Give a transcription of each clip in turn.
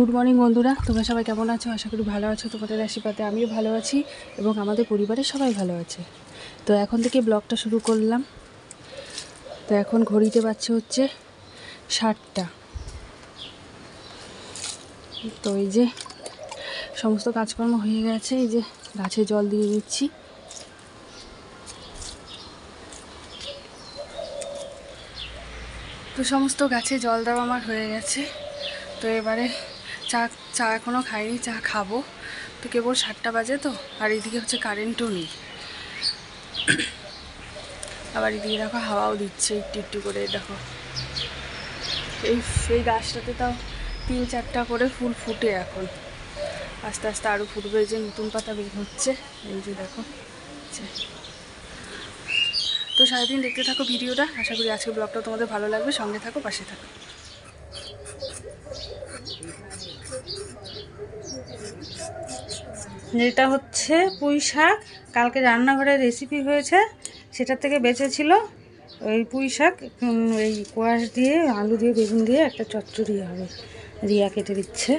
Good morning বন্ধুরা, তোমরা সবাই কেমন আছো? আশা করি ভালো আছো। তোমাদের আশীর্বাদে আমিও ভালো আছি এবং আমাদের পরিবারের সবাই ভালো আছে। তো এখন থেকে ব্লগটা শুরু করলাম। তো এখন ঘড়িতে বাজছে হচ্ছে 7টা। তো এই যে সমস্ত কাজকর্ম হয়ে গেছে, এই যে গাছে জল দিয়ে দিচ্ছি। তো সমস্ত গাছে জল দেওয়া আমার হয়ে গেছে। তো এবারে চা এখনও খাইনি, চা খাবো। তো কেবল 7টা বাজে তো, আর এদিকে হচ্ছে কারেন্টও নেই। আবার এদিকে দেখো হাওয়াও দিচ্ছে একটু একটু করে। দেখো এই গাছটাতে তাও 3-4টা করে ফুল ফুটে, এখন আস্তে আস্তে আরও ফুটবে। যে নতুন পাতা বের হচ্ছে, এই যে দেখো। তো সারাদিন দেখতে থাকো ভিডিওটা। আশা করি আজকে ব্লগটা তোমাদের ভালো লাগবে। সঙ্গে থাকো, পাশে থাকো। যেটা হচ্ছে পুঁই শাক, কালকে রান্নাঘরে রেসিপি হয়েছে, সেটা থেকে বেঁচেছিল। ওই পুঁই শাক এই কোয়াশ দিয়ে, আলু দিয়ে, বেগুন দিয়ে একটা চচ্চড়ি হবে। রিয়া কেটে দিচ্ছে।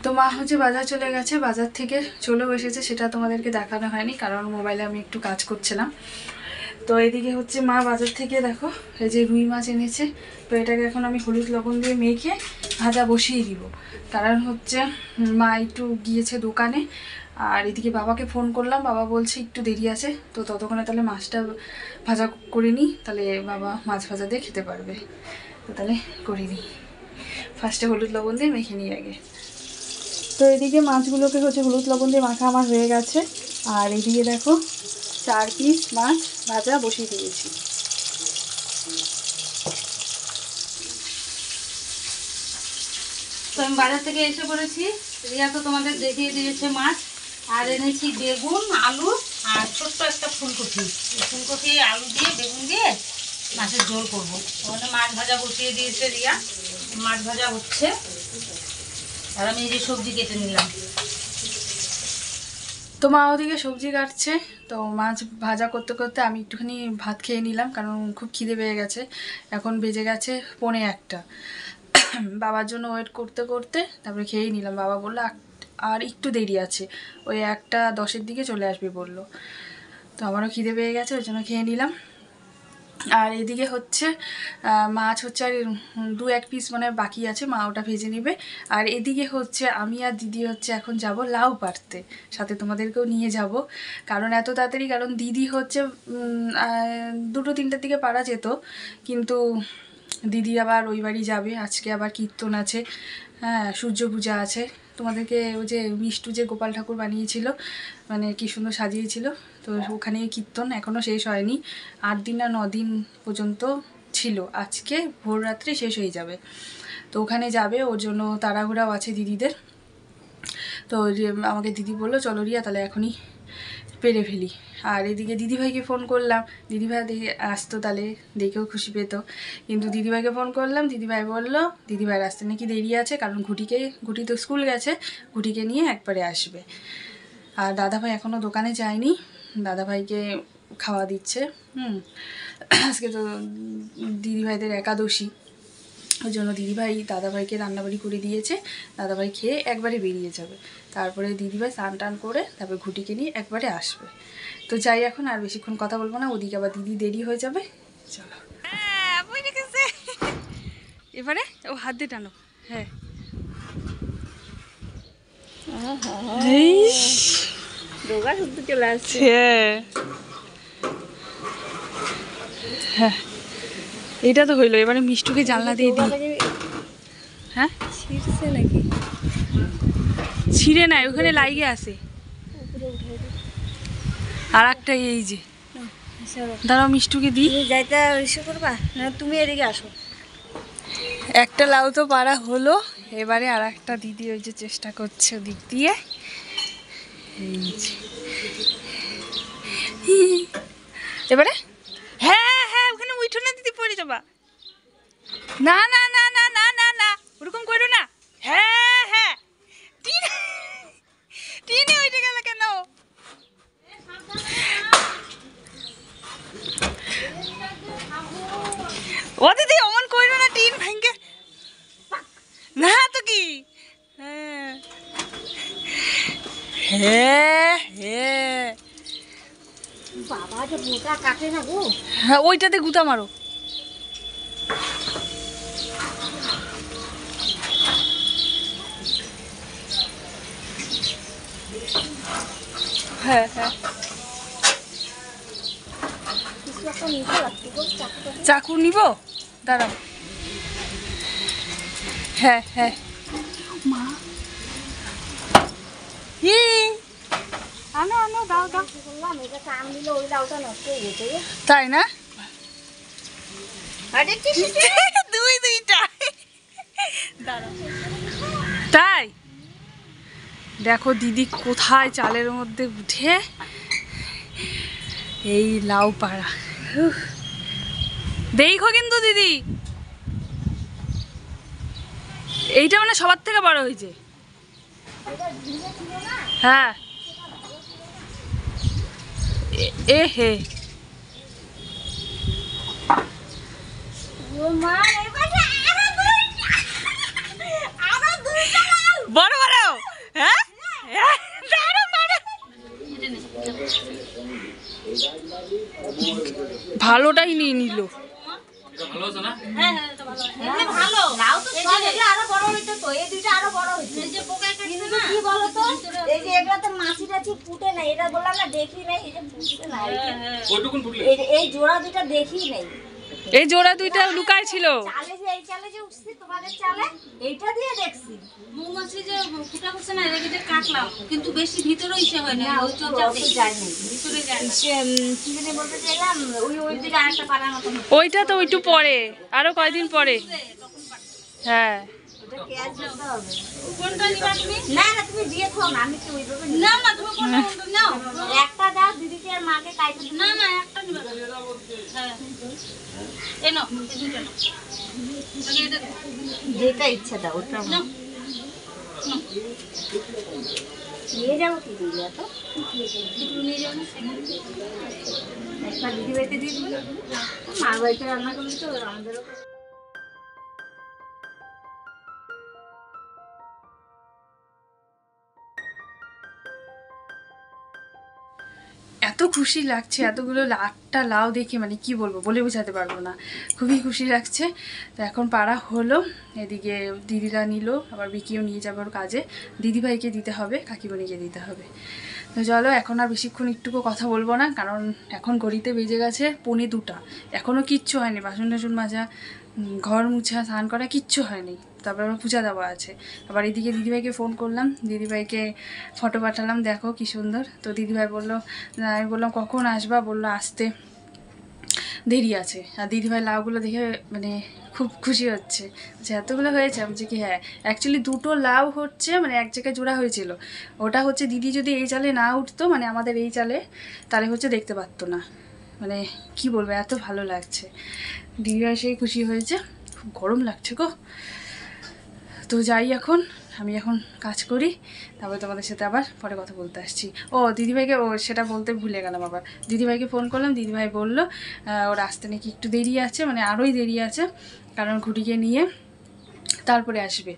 তো মা হচ্ছে বাজার চলে গেছে, বাজার থেকে চলেও এসেছে। সেটা তোমাদেরকে দেখানো হয়নি, কারণ মোবাইলে আমি একটু কাজ করছিলাম। তো এদিকে হচ্ছে মা বাজার থেকে দেখো এই যে রুই মাছ এনেছে। তো এটাকে এখন আমি হলুদ লবণ দিয়ে মেখে ভাজা বসিয়ে দিব। কারণ হচ্ছে মা একটু গিয়েছে দোকানে, আর এদিকে বাবাকে ফোন করলাম, বাবা বলছে একটু দেরি আছে। তো ততক্ষণে তাহলে মাছটা ভাজা করে নিই, তাহলে বাবা মাছ ভাজা দিয়ে খেতে পারবে। তো তাহলে করে নিই, ফার্স্টে হলুদ লবণ দিয়ে মেখে নিই আগে। তো এদিকে মাছগুলোকে হচ্ছে হলুদ লবণ দিয়ে মাখা আমার হয়ে গেছে। আর এদিকে দেখো 4 পিস মাছ ভাজা বসিয়ে দিয়েছি। তো আমি বাজার থেকে এসে পড়েছি। রিয়া তো তোমাদের দেখিয়ে দিয়েছে মাছ। আর এনেছি বেগুন, আলু আর ছোট্ট একটা ফুলকপি। ফুলকপি আলু দিয়ে, বেগুন দিয়ে মাছের ঝোল করবো। ওখানে মাছ ভাজা বসিয়ে দিয়েছে রিয়া, মাছ ভাজা হচ্ছে। আর আমি এই যে সবজি কেটে নিলাম। তো মা ওদিকে সবজি কাটছে। তো মাছ ভাজা করতে করতে আমি একটুখানি ভাত খেয়ে নিলাম, কারণ খুব খিদে পেয়ে গেছে। এখন বেজে গেছে 1:45। বাবার জন্য ওয়েট করতে করতে তারপরে খেয়েই নিলাম। বাবা বললো আর একটু দেরি আছে, ওই 1:10-এর দিকে চলে আসবে বললো। তো আমারও খিদে পেয়ে গেছে, ওই জন্য খেয়ে নিলাম। আর এদিকে হচ্ছে মাছ হচ্ছে আর 2-1 পিস মানে বাকি আছে, মা ওটা ভেজে নেবে। আর এদিকে হচ্ছে আমি আর দিদি হচ্ছে এখন যাব লাউ পাড়তে, সাথে তোমাদেরকেও নিয়ে যাব। কারণ এত তাড়াতাড়ি, কারণ দিদি হচ্ছে 2-3টার দিকে পারা যেত, কিন্তু দিদি আবার ওই বাড়ি যাবে। আজকে আবার কীর্তন আছে, হ্যাঁ সূর্য পূজা আছে। তোমাদেরকে ওই যে মিষ্টু যে গোপাল ঠাকুর বানিয়েছিল, মানে কি সুন্দর সাজিয়েছিল, তো ওখানে কীর্তন এখনও শেষ হয়নি। 8 দিন না 9 দিন পর্যন্ত ছিল, আজকে ভোর রাত্রে শেষ হয়ে যাবে। তো ওখানে যাবে, ওর জন্য তাড়াহুড়াও আছে দিদিদের। তো আমাকে দিদি বললো চলো রিয়া তাহলে এখনই পেরে ফেলি। আর এদিকে দিদিভাইকে ফোন করলাম, দিদিভাই আসতো তাহলে দেখেও খুশি পেতো, কিন্তু দিদিভাইকে ফোন করলাম, দিদিভাই বললো দিদিভাইয়ের আসতে নাকি দেরি আছে, কারণ ঘুটি তো স্কুল গেছে, ঘুটিকে নিয়ে একবারে আসবে। আর দাদাভাই এখনও দোকানে যায়নি, দাদাভাইকে খাওয়া দিচ্ছে। আজকে তো দিদিভাইদের একাদশী, ওই জন্য দিদিভাই দাদাভাইকে রান্নাবাড়ি করে দিয়েছে, দাদাভাই খেয়ে একবারে বেরিয়ে যাবে, তারপরে দিদিভাই স্নান টান করে তারপরে ঘুটিকে নিয়ে একবারে আসবে। তো যাই, এখন আর বেশিক্ষণ কথা বলবো না, ওদিকে আবার দিদি দেরি হয়ে যাবে। চলো এবারে ও হাত দিয়ে টানো। হ্যাঁ চলে আসছে। হ্যাঁ এটা তো হইলো, এবারে মিষ্টুকে জানলা দিয়ে দিই। হ্যাঁ ছিঁড়ছে নাকি? ছিঁড়ে নাই, ওখানে লাগিয়ে আছে। আর একটা এই যে দাঁড়াও, মিষ্টুকে দিই। যাইতে ইসে করবা না, তুমি এদিকে আসো। একটা লাউ তো পাড়া হলো, এবারে আর একটা দিদি ওই যে চেষ্টা করছে ওদিক দিয়ে। এই যে এবারে হ্যাঁ হ্যাঁ ওখানে উঠো না দিদি, পড়ে যাবা। না না না না না না না ওরকম করো না। হ্যাঁ হ্যাঁ টিনে উঠে গেল কেন? ও দিদি অমন করো না, টিন ভাঙ্গে না তো কি। হ্যাঁ হ্যাঁ হ্যাঁ বাবা যে মোটা কাটে না গো। হ্যাঁ ওইটাতে গুতা মারো। হ্যাঁ হ্যাঁ চাকু নিব, দাঁড়াও। হ্যাঁ হ্যাঁ মা আনো আনো, দাও দাও। তাই না? দুইটা তাই দেখো দিদি কোথায় চালের মধ্যে উঠে এই লাউ পাড়া। দেখো কিন্তু দিদি এইটা মানে সবার থেকে বড় হয়েছে। হ্যাঁ এ হে বড় বড়। হ্যাঁ ভালোটাই নিয়ে নিল। এই জোড়া দুইটা লুকায় ছিল। মৌমাছি যে ফুটা করছে না, এটাকে যে কাটলাম, কিন্তু বেশি ভিতরে ইসে হয় না, ওই চোখটা যায় না, ভিতরে যায় না। কি জানি বলতে চাইলাম, ওই দিকে আরেকটা পাড়ার মতো। ওইটা তো ওইটু পরে, আরো কয়দিন পরে। হ্যাঁ কোনটা নিবা তুমি? না না তুমি দিয়ে খাও না, আমি তো ওইভাবে না না, তুমি কোনটা কোনটা নাও, একটা দাও দিদিকে আর মাকে কাইতে। না না একটা নিবা। হ্যাঁ এই নাও, এই দুটো নাও, যেটা ইচ্ছা দাও ওটা নাও। নিয়ে যাবো কি দিদি, এত একটু নিয়ে যাবো না, একটা দিদি বাড়িতে দিয়ে দিবি, মার বাড়িতে রান্না করবি তো আমাদেরও। এত খুশি লাগছে, এতগুলো একটা লাউ দেখে মানে কি বলবো, বলে বোঝাতে পারবো না, খুবই খুশি লাগছে। তো এখন পাড়া হলো, এদিকে দিদিরা নিল, আবার বিকিও নিয়ে যাবার কাজে, দিদিভাইকে দিতে হবে, কাকিমণিকে দিতে হবে। তো চলো এখন আর বেশিক্ষণ একটুকু কথা বলবো না, কারণ এখন ঘড়িতে বেজে গেছে 1:45, এখনও কিচ্ছু হয়নি, বাসন টাসন মাজা, ঘর মুছা, স্নান করা কিচ্ছু হয়নি, তারপর আমার পূজা দেওয়া আছে। আবার এদিকে দিদিভাইকে ফোন করলাম, দিদিভাইকে ফটো পাঠালাম, দেখো কি সুন্দর। তো দিদিভাই বললো, আমি বললাম কখন আসবা, বললো আসতে দেরি আছে। আর দিদিভাই লাউগুলো দেখে মানে খুব খুশি হচ্ছে যে এতগুলো হয়েছে। আমি যে কি হ্যাঁ, অ্যাকচুয়ালি দুটো লাউ হচ্ছে মানে এক জায়গায় জোড়া হয়েছিল, ওটা হচ্ছে দিদি যদি এই চালে না উঠতো মানে আমাদের এই চালে, তাহলে হচ্ছে দেখতে পারতো না। মানে কি বলবো, এত ভালো লাগছে। দিদিভাই সেই খুশি হয়েছে। খুব গরম লাগছে গো। তো যাই, এখন আমি এখন কাজ করি, তারপরে তোমাদের সাথে আবার পরে কথা বলতে আসছি। ও দিদিভাইকে, ও সেটা বলতে ভুলে গেলাম আবার, দিদিভাইকে ফোন করলাম। দিদিভাই বললো ওর আসতে নাকি একটু দেরি আছে, মানে আরোই দেরি আছে, কারণ ঘুটিকে নিয়ে তারপরে আসবে।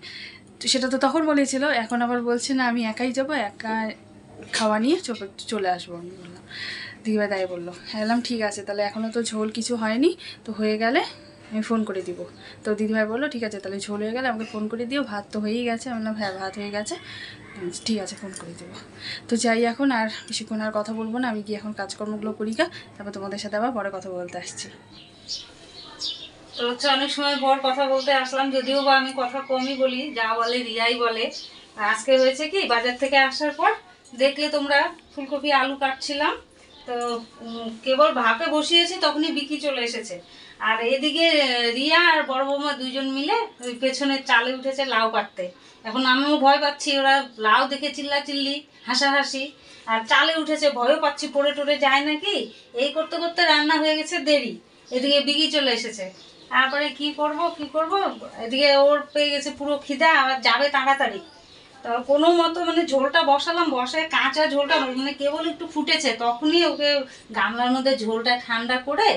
তো সেটা তো তখন বলেছিল, এখন আবার বলছে না আমি একাই যাবো, একা খাওয়া নিয়ে চলে আসবো। আমি বললাম, দিদিভাই তাই বললো। বললাম ঠিক আছে, তাহলে এখনও তো ঝোল কিছু হয়নি, তো হয়ে গেলে আমি ফোন করে দিব। তো দিদিভাই বললো ঠিক আছে, তাহলে ঝোল হয়ে গেলে আমাকে ফোন করে দিও, ভাত তো হয়েই গেছে। আমি বললাম হ্যাঁ ভাত হয়ে গেছে, ঠিক আছে ফোন করে দেবো। তো যাই, এখন আর বেশিক্ষণ আর কথা বলবো না, আমি গিয়ে এখন কাজকর্মগুলো করি গা, তারপর তোমাদের সাথে আবার পরে কথা বলতে আসছি। তো হচ্ছে অনেক সময় পর কথা বলতে আসলাম, যদিও বা আমি কথা কমই বলি, যা বলে রিয়াই বলে। আজকে হয়েছে কি, বাজার থেকে আসার পর দেখলে তোমরা ফুলকপি আলু কাটছিলাম, তো কেবল ভাপে বসিয়েছি তখনই বিকি চলে এসেছে। আর এদিকে রিয়া আর বড় বৌমা দুইজন মিলে ওই পেছনের চালে উঠেছে লাউ কাটতে। এখন আমিও ভয় পাচ্ছি, ওরা লাউ দেখে চিল্লাচিল্লি হাসাহাসি, আর চালে উঠেছে, ভয়ও পাচ্ছি পড়ে টরে যায় নাকি। এই করতে করতে রান্না হয়ে গেছে দেরি, এদিকে বিকি চলে এসেছে। তারপরে কি করব, এদিকে ওর পেয়ে গেছে পুরো খিদা, আবার যাবে তাড়াতাড়ি। তো কোনো মতো মানে ঝোলটা বসালাম, বসায় কাঁচা ঝোলটা মানে কেবল একটু ফুটেছে, তখনই ওকে গামলার মধ্যে ঝোলটা ঠান্ডা করে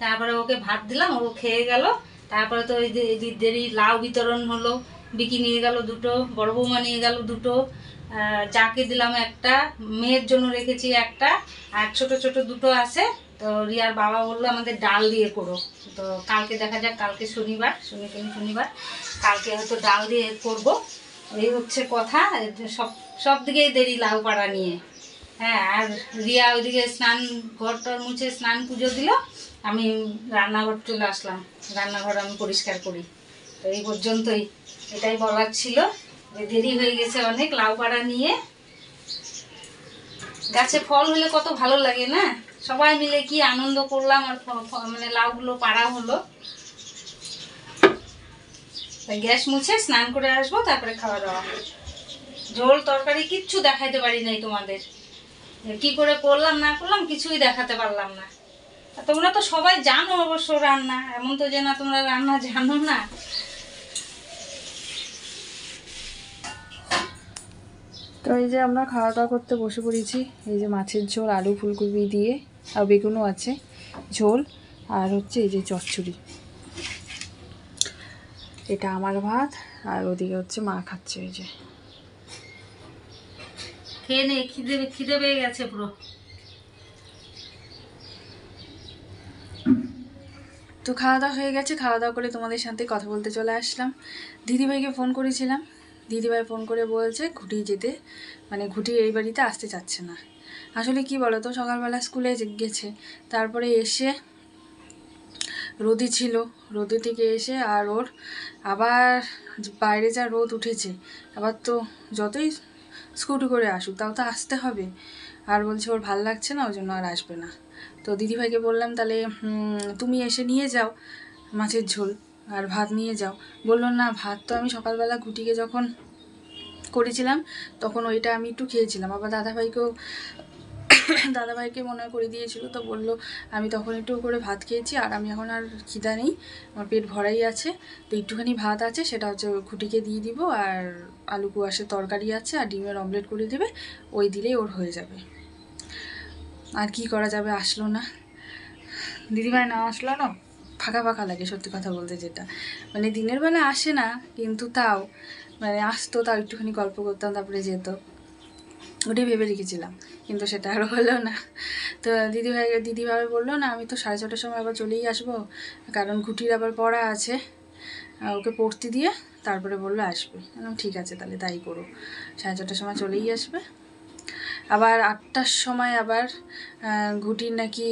তারপরে ওকে ভাত দিলাম, ও খেয়ে গেল। তারপরে তো ওই যে দেরি লাউ বিতরণ হলো, বিকি নিয়ে গেল দুটো, বড় বৌমা নিয়ে গেল দুটো, যাকে দিলাম একটা, মেয়ের জন্য রেখেছি একটা, আর ছোট ছোট দুটো আছে। তো রিয়ার বাবা বললো আমাদের ডাল দিয়ে করো। তো কালকে দেখা যাক, কালকে শনিবার, শনিবার কালকে হয়তো ডাল দিয়ে করব। এই হচ্ছে কথা। সব সব দিকেই দেরি লাউ পাড়া নিয়ে। হ্যাঁ, আর রিয়া ওইদিকে স্নান ঘরটার মুছে স্নান পুজো দিল, আমি রান্নাঘর চলে আসলাম, রান্নাঘর আমি পরিষ্কার করি। তো এই পর্যন্তই, এটাই বলার ছিল যে দেরি হয়ে গেছে অনেক লাউ পাড়া নিয়ে। গাছে ফল হলে কত ভালো লাগে না, সবাই মিলে কি আনন্দ করলাম, আর মানে লাউগুলো পাড়া হলো। গ্যাস মুছে স্নান করে আসবো, তারপরে খাওয়া দাওয়া। ঝোল তরকারি কিচ্ছু দেখাইতে পারি নাই তোমাদের, কি করে করলাম না করলাম কিছুই দেখাতে পারলাম না। তোমরা তো সবাই জানো অবশ্য রান্না, এমন তো যে না তোমরা রান্না জানো না। তো এই যে আমরা খাওয়া দাওয়া করতে বসে পড়েছি। এই যে মাছের ঝোল, আলু ফুলকপি দিয়ে, আর বেগুনও আছে ঝোল, আর হচ্ছে এই যে চচ্চড়ি। এটা আমার ভাত, আর ওদিকে হচ্ছে মা খাচ্ছে। এই যে খেয়ে নে, খিদে খিদে পেয়ে গেছে পুরো। তো খাওয়া দাওয়া হয়ে গেছে, খাওয়া দাওয়া করে তোমাদের সাথে কথা বলতে চলে আসলাম। দিদিভাইকে ফোন করেছিলাম, দিদিভাই ফোন করে বলছে ঘুটি যেতে, মানে ঘুটি এই বাড়িতে আসতে চাচ্ছে না। আসলে কি বলো তো, সকালবেলা স্কুলে গেছে, তারপরে এসে রোদে ছিল, রোদে থেকে এসে আর ওর আবার বাইরে যা রোদ উঠেছে, আবার তো যতই স্কুটি করে আসুক তাও তো আসতে হবে। আর বলছে ওর ভাল লাগছে না, ওই জন্য আর আসবে না। তো দিদিভাইকে বললাম তাহলে তুমি এসে নিয়ে যাও মাছের ঝোল আর ভাত নিয়ে যাও। বললো না, ভাত তো আমি সকালবেলা ঘুটিকে যখন করেছিলাম তখন ওইটা আমি একটু খেয়েছিলাম, আবার দাদাভাইকে মনে হয় করে দিয়েছিল, তো বললো আমি তখন একটু করে ভাত খেয়েছি, আর আমি এখন আর খিদা নেই, আমার পেট ভরাই আছে, তো একটুখানি ভাত আছে, সেটা হচ্ছে ঘুটিকে দিয়ে দিব, আর আলু কুয়াশের তরকারি আছে, আর ডিমের অমলেট করে দেবে, ওই দিলেই ওর হয়ে যাবে। আর কি করা যাবে, আসলো না। দিদিভাই না আসলো না, ফাঁকা ফাঁকা লাগে সত্যি কথা বলতে, যেটা মানে দিনের বেলা আসে না, কিন্তু তাও মানে আসতো, তাও একটুখানি গল্প করতাম তারপরে যেত, ওটাই ভেবে রেখেছিলাম, কিন্তু সেটা আরও হলো না। তো দিদিভাই বললো না আমি তো 6:30টার সময় আবার চলেই আসবো, কারণ ঘুটির আবার পড়া আছে, ওকে পড়তে দিয়ে তারপরে বললো আসবে। ঠিক আছে তাহলে তাই করো, 4:30টার সময় চলেই আসবে। আবার 8টার সময় আবার ঘুটির নাকি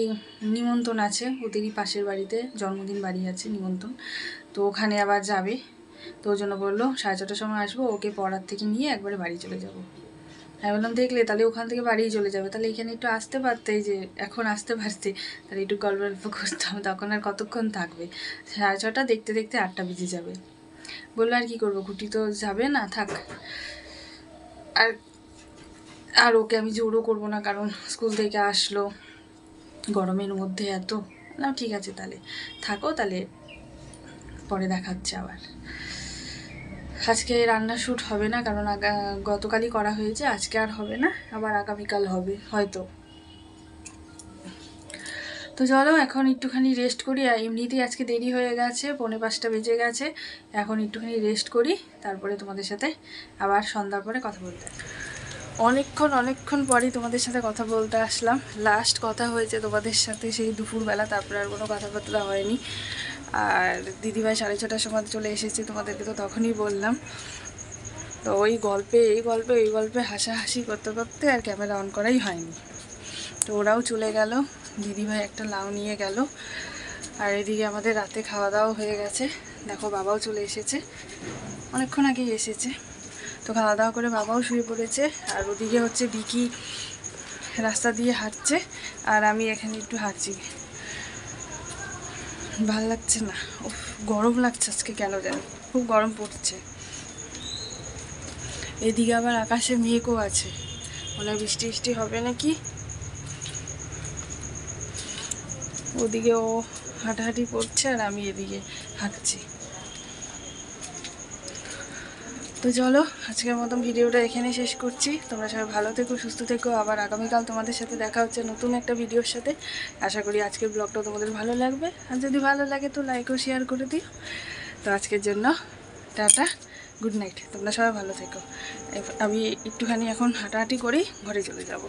নিমন্ত্রণ আছে, ওদেরই পাশের বাড়িতে জন্মদিন বাড়ি আছে নিমন্ত্রণ, তো ওখানে আবার যাবে, তো ওই জন্য বললো 4:30টার সময় আসবো, ওকে পড়ার থেকে নিয়ে একবারে বাড়ি চলে যাব। আমি বললাম দেখলে তাহলে ওখান থেকে বাড়িই চলে যাবে, তাহলে এখানে একটু আসতে পারতে, যে এখন আসতে পারতে, তাহলে একটু গল্প করতাম, তখন আর কতক্ষণ থাকবে, 6:30 দেখতে দেখতে 8টা বেজে যাবে। বললো আর কি করবো, ঘুটি তো যাবে না, থাক। আর আর ওকে আমি জোরও করবো না, কারণ স্কুল থেকে আসলো গরমের মধ্যে এত, না ঠিক আছে তাহলে থাকো, তাহলে পরে দেখাচ্ছে আবার। আজকে রান্না শ্যুট হবে না, কারণ গতকালই করা হয়েছে, আজকে আর হবে না, আবার আগামীকাল হবে হয়তো। তো চলো এখন একটুখানি রেস্ট করি, আর এমনিতেই আজকে দেরি হয়ে গেছে, 4:45 বেজে গেছে, এখন একটুখানি রেস্ট করি, তারপরে তোমাদের সাথে আবার সন্ধ্যার পরে কথা বলতে। অনেকক্ষণ পরই তোমাদের সাথে কথা বলতে আসলাম। লাস্ট কথা হয়েছে তোমাদের সাথে সেই দুপুরবেলা, তারপরে আর কোনো কথাবার্তা হয়নি। আর দিদিভাই 6:30টার সময় চলে এসেছে, তোমাদেরকে তো তখনই বললাম। তো ওই গল্পে হাসাহাসি করতে করতে আর ক্যামেরা অন করাই হয়নি। তো ওরাও চলে গেল, দিদিভাই একটা লাউ নিয়ে গেল, আর এদিকে আমাদের রাতে খাওয়া দাওয়া হয়ে গেছে। দেখো বাবাও চলে এসেছে, অনেকক্ষণ আগেই এসেছে। তো খাওয়া দাওয়া করে বাবাও শুয়ে পড়েছে, আর ওদিকে হচ্ছে বিকি রাস্তা দিয়ে হাঁটছে, আর আমি এখানে একটু হাঁটছি। ভাল লাগছে না, গরম লাগছে আজকে, কেন জানি খুব গরম পড়ছে। এদিকে আবার আকাশে মেঘও আছে, মনে বৃষ্টি হবে নাকি। ওদিকে ও হাঁটাহাঁটি করছে, আর আমি এদিকে হাঁটছি। তো চলো আজকের মতন ভিডিওটা এখানে শেষ করছি। তোমরা সবাই ভালো থেকো, সুস্থ থেকো, আবার আগামীকাল তোমাদের সাথে দেখা হচ্ছে নতুন একটা ভিডিওর সাথে। আশা করি আজকের ব্লগটা তোমাদের ভালো লাগবে, আর যদি ভালো লাগে তো লাইক ও শেয়ার করে দিও। তো আজকের জন্য টাটা, গুড নাইট, তোমরা সবাই ভালো থেকো। আমি একটুখানি এখন হাঁটাহাঁটি করি, ঘরে চলে যাব।